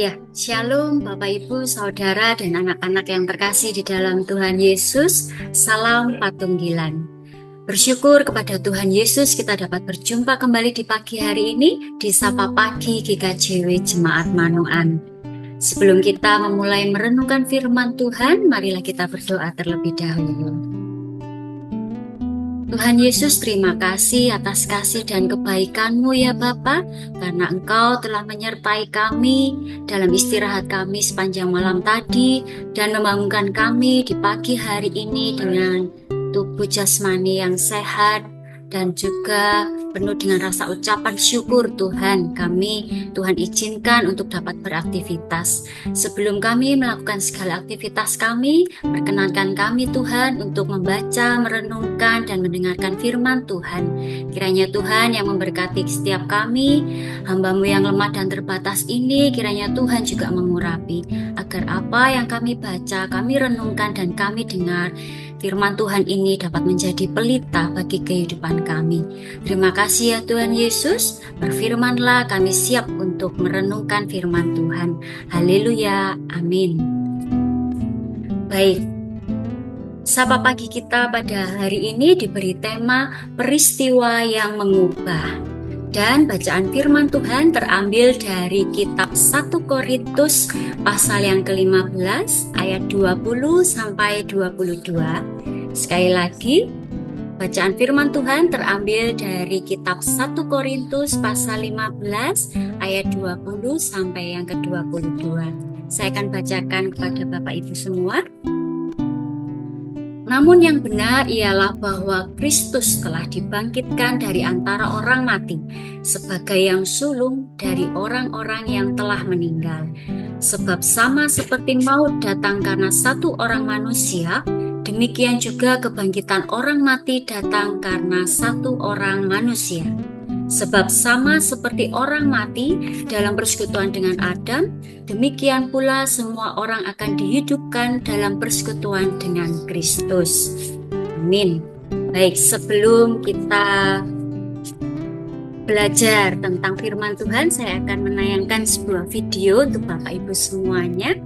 Ya, Shalom Bapak Ibu, Saudara, dan anak-anak yang terkasih di dalam Tuhan Yesus. Salam Patunggilan. Bersyukur kepada Tuhan Yesus kita dapat berjumpa kembali di pagi hari ini di Sapa Pagi GKJW Jemaat Manoan. Sebelum kita memulai merenungkan firman Tuhan, marilah kita berdoa terlebih dahulu. Tuhan Yesus, terima kasih atas kasih dan kebaikan-Mu ya Bapa, karena Engkau telah menyertai kami dalam istirahat kami sepanjang malam tadi dan membangunkan kami di pagi hari ini dengan tubuh jasmani yang sehat dan juga penuh dengan rasa ucapan syukur. Tuhan Tuhan izinkan untuk dapat beraktivitas. Sebelum kami melakukan segala aktivitas kami, perkenankan kami Tuhan untuk membaca, merenungkan, dan mendengarkan firman Tuhan. Kiranya Tuhan yang memberkati setiap kami, hamba-Mu yang lemah dan terbatas ini, kiranya Tuhan juga mengurapi, agar apa yang kami baca, kami renungkan, dan kami dengar, firman Tuhan ini dapat menjadi pelita bagi kehidupan kami. Terima kasih ya Tuhan Yesus, berfirmanlah, kami siap untuk merenungkan firman Tuhan. Haleluya, amin. Baik, Sapa Pagi kita pada hari ini diberi tema peristiwa yang mengubah. Dan bacaan firman Tuhan terambil dari kitab 1 Korintus pasal yang ke-15 ayat 20 sampai 22. Sekali lagi, bacaan firman Tuhan terambil dari kitab 1 Korintus pasal 15 ayat 20 sampai yang ke-22. Saya akan bacakan kepada Bapak Ibu semua. Namun yang benar ialah bahwa Kristus telah dibangkitkan dari antara orang mati sebagai yang sulung dari orang-orang yang telah meninggal. Sebab sama seperti maut datang karena satu orang manusia, demikian juga kebangkitan orang mati datang karena satu orang manusia. Sebab sama seperti orang mati dalam persekutuan dengan Adam, demikian pula semua orang akan dihidupkan dalam persekutuan dengan Kristus. Amin. Baik, sebelum kita belajar tentang firman Tuhan, saya akan menayangkan sebuah video untuk Bapak Ibu semuanya.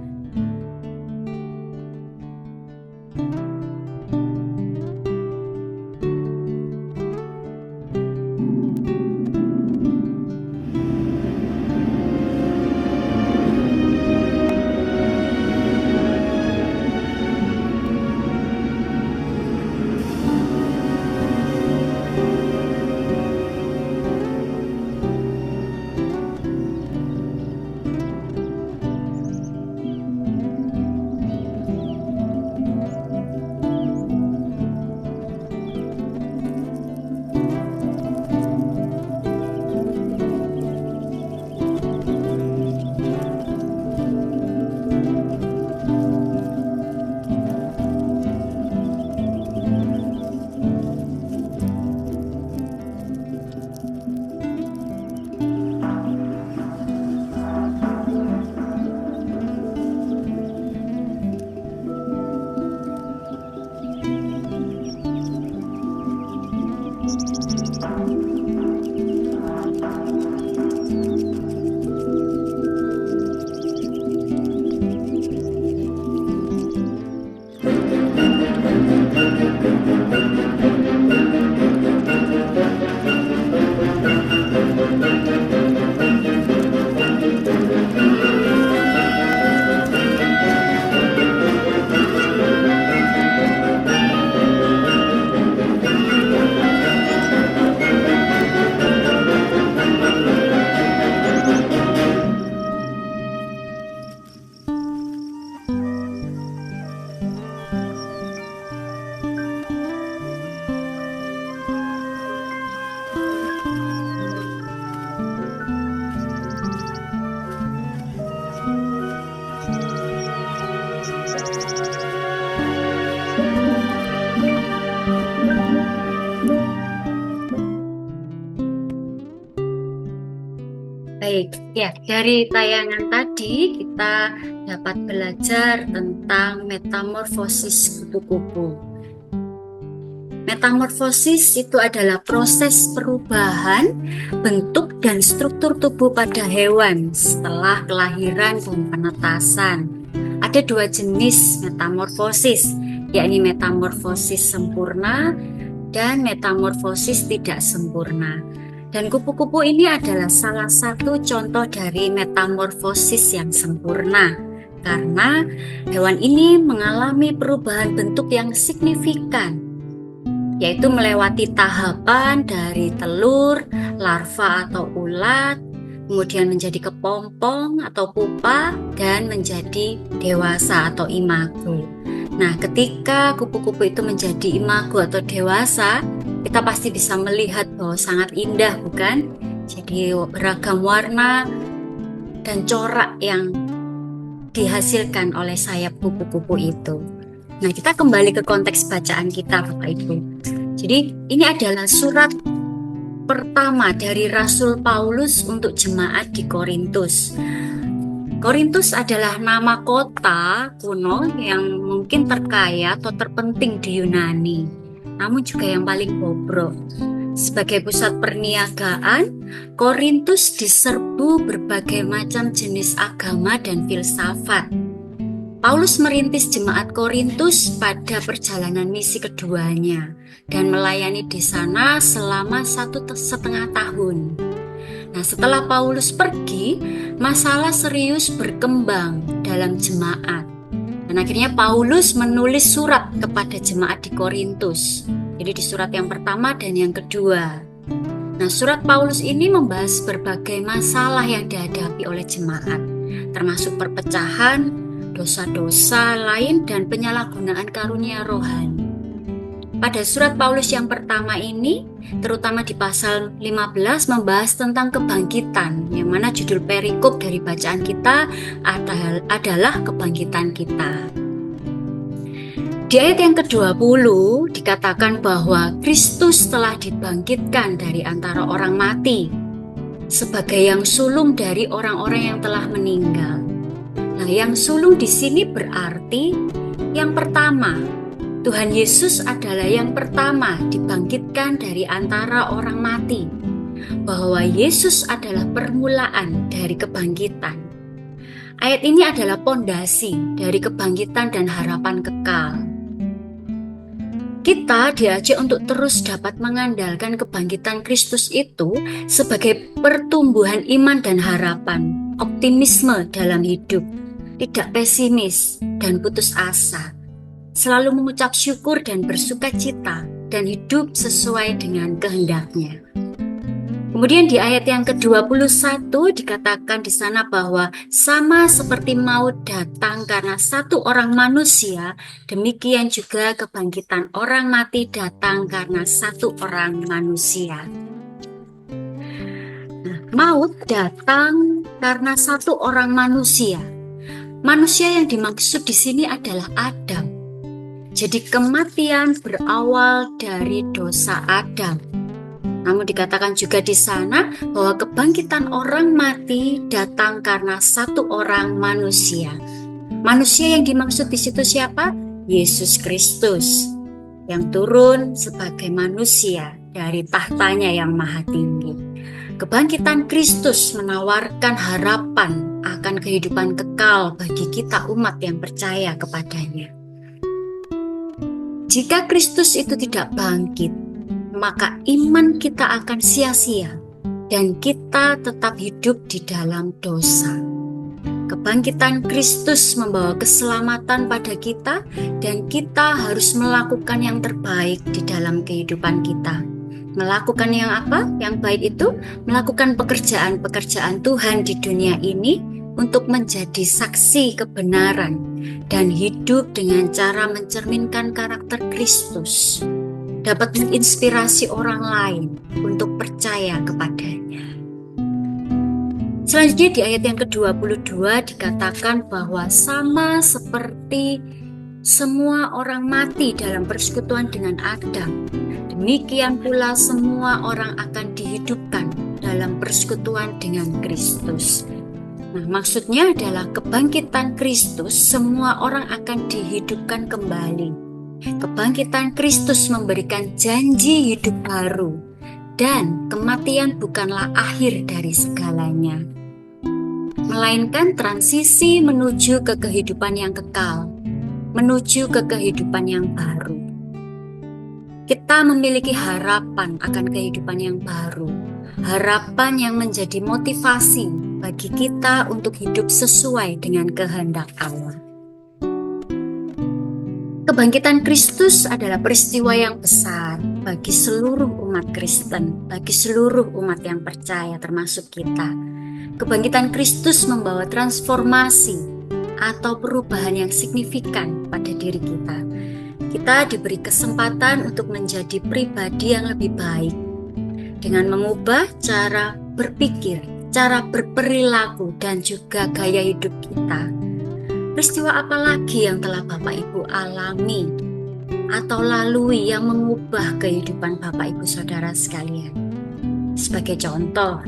Baik, ya dari tayangan tadi kita dapat belajar tentang metamorfosis kupu-kupu. Metamorfosis itu adalah proses perubahan bentuk dan struktur tubuh pada hewan setelah kelahiran dan penetasan. Ada dua jenis metamorfosis, yakni metamorfosis sempurna dan metamorfosis tidak sempurna. Dan kupu-kupu ini adalah salah satu contoh dari metamorfosis yang sempurna, karena hewan ini mengalami perubahan bentuk yang signifikan, yaitu melewati tahapan dari telur, larva atau ulat, kemudian menjadi kepompong atau pupa, dan menjadi dewasa atau imago. Nah, ketika kupu-kupu itu menjadi imago atau dewasa, kita pasti bisa melihat bahwa sangat indah, bukan? Jadi beragam warna dan corak yang dihasilkan oleh sayap kupu-kupu itu. Nah, kita kembali ke konteks bacaan kita, Bapak Ibu. Jadi ini adalah surat pertama dari Rasul Paulus untuk jemaat di Korintus. Korintus adalah nama kota kuno yang mungkin terkaya atau terpenting di Yunani, namun juga yang paling bobrok. Sebagai pusat perniagaan, Korintus diserbu berbagai macam jenis agama dan filsafat. Paulus merintis jemaat Korintus pada perjalanan misi keduanya dan melayani di sana selama 1,5 tahun. Nah, setelah Paulus pergi, masalah serius berkembang dalam jemaat. Dan akhirnya Paulus menulis surat kepada jemaat di Korintus. Jadi di surat yang pertama dan yang kedua. Nah, surat Paulus ini membahas berbagai masalah yang dihadapi oleh jemaat, termasuk perpecahan, dosa-dosa lain, dan penyalahgunaan karunia rohani. Pada surat Paulus yang pertama ini, terutama di pasal 15 membahas tentang kebangkitan, yang mana judul perikop dari bacaan kita adalah kebangkitan kita. Di ayat yang ke-20 dikatakan bahwa Kristus telah dibangkitkan dari antara orang mati sebagai yang sulung dari orang-orang yang telah meninggal. Nah, yang sulung di sini berarti yang pertama. Tuhan Yesus adalah yang pertama dibangkitkan dari antara orang mati, bahwa Yesus adalah permulaan dari kebangkitan. Ayat ini adalah pondasi dari kebangkitan dan harapan kekal. Kita diajak untuk terus dapat mengandalkan kebangkitan Kristus itu sebagai pertumbuhan iman dan harapan, optimisme dalam hidup, tidak pesimis dan putus asa. Selalu mengucap syukur dan bersuka cita dan hidup sesuai dengan kehendaknya. Kemudian di ayat yang ke-21 dikatakan di sana bahwa sama seperti maut datang karena satu orang manusia, demikian juga kebangkitan orang mati datang karena satu orang manusia. Nah, maut datang karena satu orang manusia. Manusia yang dimaksud di sini adalah Adam. Jadi kematian berawal dari dosa Adam. Namun dikatakan juga di sana bahwa kebangkitan orang mati datang karena satu orang manusia. Manusia yang dimaksud di situ siapa? Yesus Kristus yang turun sebagai manusia dari tahtanya yang maha tinggi. Kebangkitan Kristus menawarkan harapan akan kehidupan kekal bagi kita umat yang percaya kepadanya. Jika Kristus itu tidak bangkit, maka iman kita akan sia-sia dan kita tetap hidup di dalam dosa. Kebangkitan Kristus membawa keselamatan pada kita dan kita harus melakukan yang terbaik di dalam kehidupan kita. Melakukan yang apa? Yang baik itu melakukan pekerjaan-pekerjaan Tuhan di dunia ini untuk menjadi saksi kebenaran dan hidup dengan cara mencerminkan karakter Kristus, dapat menginspirasi orang lain untuk percaya kepadanya. Selanjutnya di ayat yang ke-22 dikatakan bahwa sama seperti semua orang mati dalam persekutuan dengan Adam, demikian pula semua orang akan dihidupkan dalam persekutuan dengan Kristus. Nah, maksudnya adalah kebangkitan Kristus, semua orang akan dihidupkan kembali. Kebangkitan Kristus memberikan janji hidup baru, dan kematian bukanlah akhir dari segalanya, melainkan transisi menuju ke kehidupan yang kekal, menuju ke kehidupan yang baru. Kita memiliki harapan akan kehidupan yang baru, harapan yang menjadi motivasi bagi kita untuk hidup sesuai dengan kehendak Allah. Kebangkitan Kristus adalah peristiwa yang besar bagi seluruh umat Kristen, bagi seluruh umat yang percaya termasuk kita. Kebangkitan Kristus membawa transformasi atau perubahan yang signifikan pada diri kita. Kita diberi kesempatan untuk menjadi pribadi yang lebih baik dengan mengubah cara berpikir, cara berperilaku, dan juga gaya hidup kita. Peristiwa apa lagi yang telah Bapak Ibu alami atau lalui yang mengubah kehidupan Bapak Ibu Saudara sekalian? Sebagai contoh,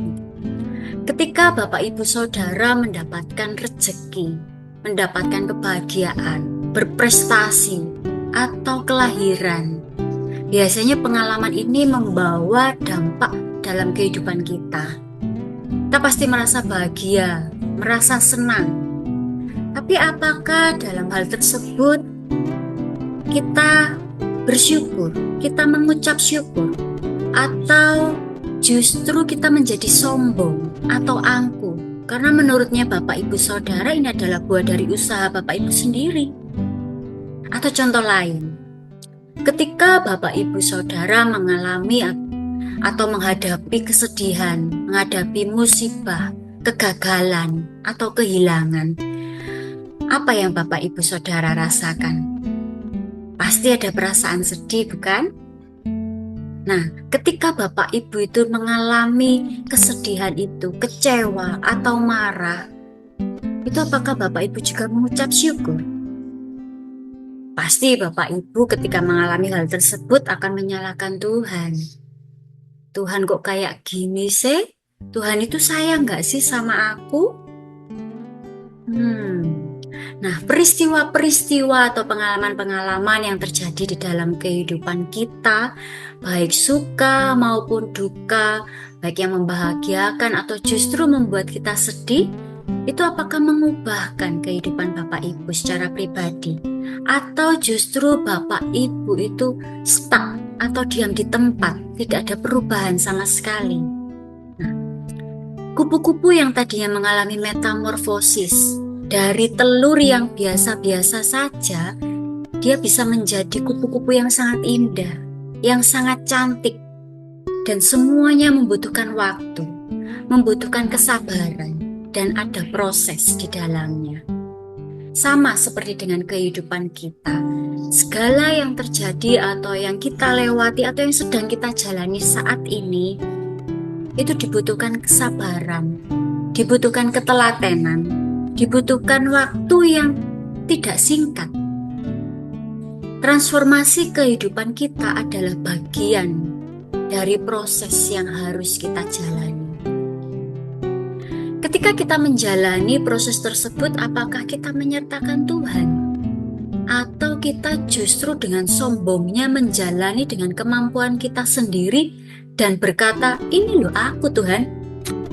ketika Bapak Ibu Saudara mendapatkan rezeki, mendapatkan kebahagiaan, berprestasi, atau kelahiran, biasanya pengalaman ini membawa dampak dalam kehidupan kita. Kita pasti merasa bahagia, merasa senang. Tapi apakah dalam hal tersebut kita bersyukur, kita mengucap syukur, atau justru kita menjadi sombong atau angkuh? Karena menurutnya Bapak Ibu Saudara ini adalah buah dari usaha Bapak Ibu sendiri. Atau contoh lain, ketika Bapak Ibu Saudara mengalami atau menghadapi kesedihan, menghadapi musibah, kegagalan, atau kehilangan, apa yang Bapak Ibu Saudara rasakan? Pasti ada perasaan sedih, bukan? Nah, ketika Bapak Ibu itu mengalami kesedihan itu, kecewa atau marah, itu apakah Bapak Ibu juga mengucap syukur? Pasti Bapak Ibu ketika mengalami hal tersebut akan menyalahkan Tuhan. Tuhan kok kayak gini sih? Tuhan itu sayang gak sih sama aku? Nah, peristiwa-peristiwa atau pengalaman-pengalaman yang terjadi di dalam kehidupan kita, baik suka maupun duka, baik yang membahagiakan atau justru membuat kita sedih, itu apakah mengubahkan kehidupan Bapak Ibu secara pribadi? Atau justru Bapak Ibu itu stuck atau diam di tempat, tidak ada perubahan sama sekali? Nah, kupu-kupu yang tadinya mengalami metamorfosis dari telur yang biasa-biasa saja, dia bisa menjadi kupu-kupu yang sangat indah, yang sangat cantik, dan semuanya membutuhkan waktu, membutuhkan kesabaran, dan ada proses di dalamnya. Sama seperti dengan kehidupan kita, segala yang terjadi atau yang kita lewati atau yang sedang kita jalani saat ini, itu dibutuhkan kesabaran, dibutuhkan ketelatenan, dibutuhkan waktu yang tidak singkat. Transformasi kehidupan kita adalah bagian dari proses yang harus kita jalani. Ketika kita menjalani proses tersebut, apakah kita menyertakan Tuhan? Atau kita justru dengan sombongnya menjalani dengan kemampuan kita sendiri dan berkata, ini loh aku Tuhan,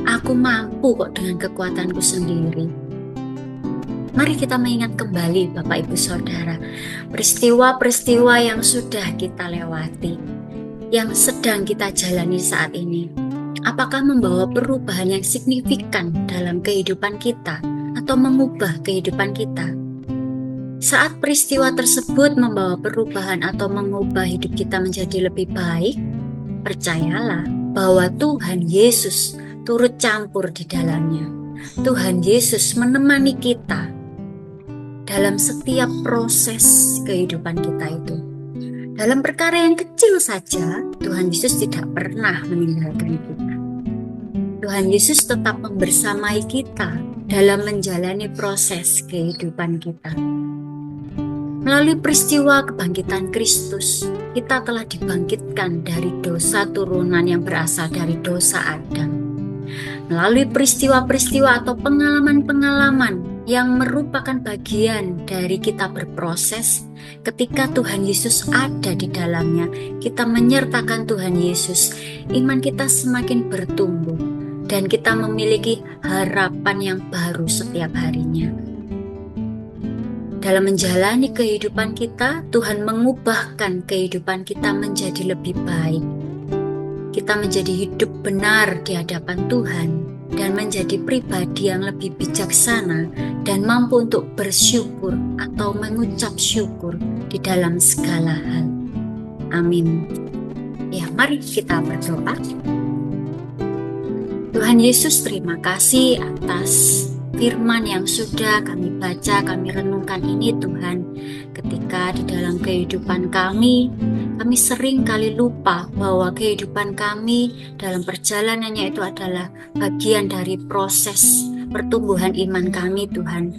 aku mampu kok dengan kekuatanku sendiri. Mari kita mengingat kembali Bapak Ibu Saudara, peristiwa-peristiwa yang sudah kita lewati, yang sedang kita jalani saat ini. Apakah membawa perubahan yang signifikan dalam kehidupan kita atau mengubah kehidupan kita? Saat peristiwa tersebut membawa perubahan atau mengubah hidup kita menjadi lebih baik, percayalah bahwa Tuhan Yesus turut campur di dalamnya. Tuhan Yesus menemani kita dalam setiap proses kehidupan kita itu. Dalam perkara yang kecil saja, Tuhan Yesus tidak pernah meninggalkan kita. Tuhan Yesus tetap membersamai kita dalam menjalani proses kehidupan kita. Melalui peristiwa kebangkitan Kristus, kita telah dibangkitkan dari dosa turunan yang berasal dari dosa Adam. Melalui peristiwa-peristiwa atau pengalaman-pengalaman yang merupakan bagian dari kita berproses. Ketika Tuhan Yesus ada di dalamnya, kita menyertakan Tuhan Yesus, iman kita semakin bertumbuh dan kita memiliki harapan yang baru setiap harinya. Dalam menjalani kehidupan kita, Tuhan mengubahkan kehidupan kita menjadi lebih baik. Kita menjadi hidup benar di hadapan Tuhan dan menjadi pribadi yang lebih bijaksana dan mampu untuk bersyukur atau mengucap syukur di dalam segala hal. Amin. Ya, mari kita berdoa. Tuhan Yesus, terima kasih atas firman yang sudah kami baca, kami renungkan ini Tuhan. Ketika di dalam kehidupan kami sering kali lupa bahwa kehidupan kami dalam perjalanannya itu adalah bagian dari proses pertumbuhan iman kami Tuhan.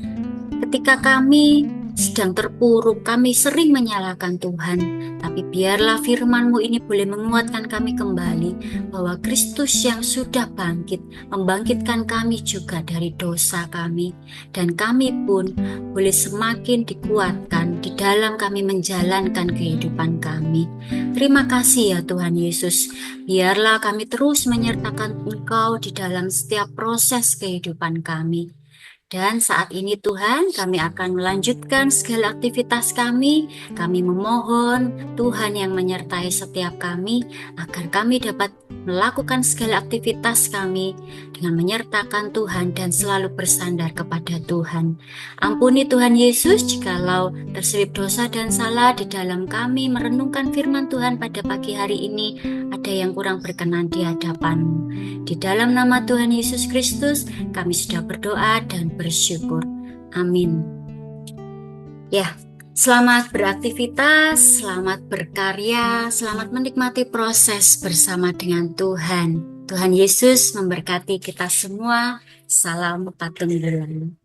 Ketika kami sedang terpuruk, kami sering menyalahkan Tuhan, tapi biarlah firman-Mu ini boleh menguatkan kami kembali bahwa Kristus yang sudah bangkit, membangkitkan kami juga dari dosa kami, dan kami pun boleh semakin dikuatkan di dalam kami menjalankan kehidupan kami. Terima kasih ya Tuhan Yesus, biarlah kami terus menyertakan Engkau di dalam setiap proses kehidupan kami. Dan saat ini Tuhan, kami akan melanjutkan segala aktivitas kami. Kami memohon Tuhan yang menyertai setiap kami, agar kami dapat melakukan segala aktivitas kami dengan menyertakan Tuhan dan selalu bersandar kepada Tuhan. Ampuni Tuhan Yesus jikalau terselip dosa dan salah di dalam kami merenungkan firman Tuhan pada pagi hari ini, ada yang kurang berkenan di hadapan-Mu. Di dalam nama Tuhan Yesus Kristus, kami sudah berdoa dan bersyukur. Amin. Ya, selamat beraktivitas, selamat berkarya, selamat menikmati proses bersama dengan Tuhan. Tuhan Yesus memberkati kita semua. Salam patung bulan.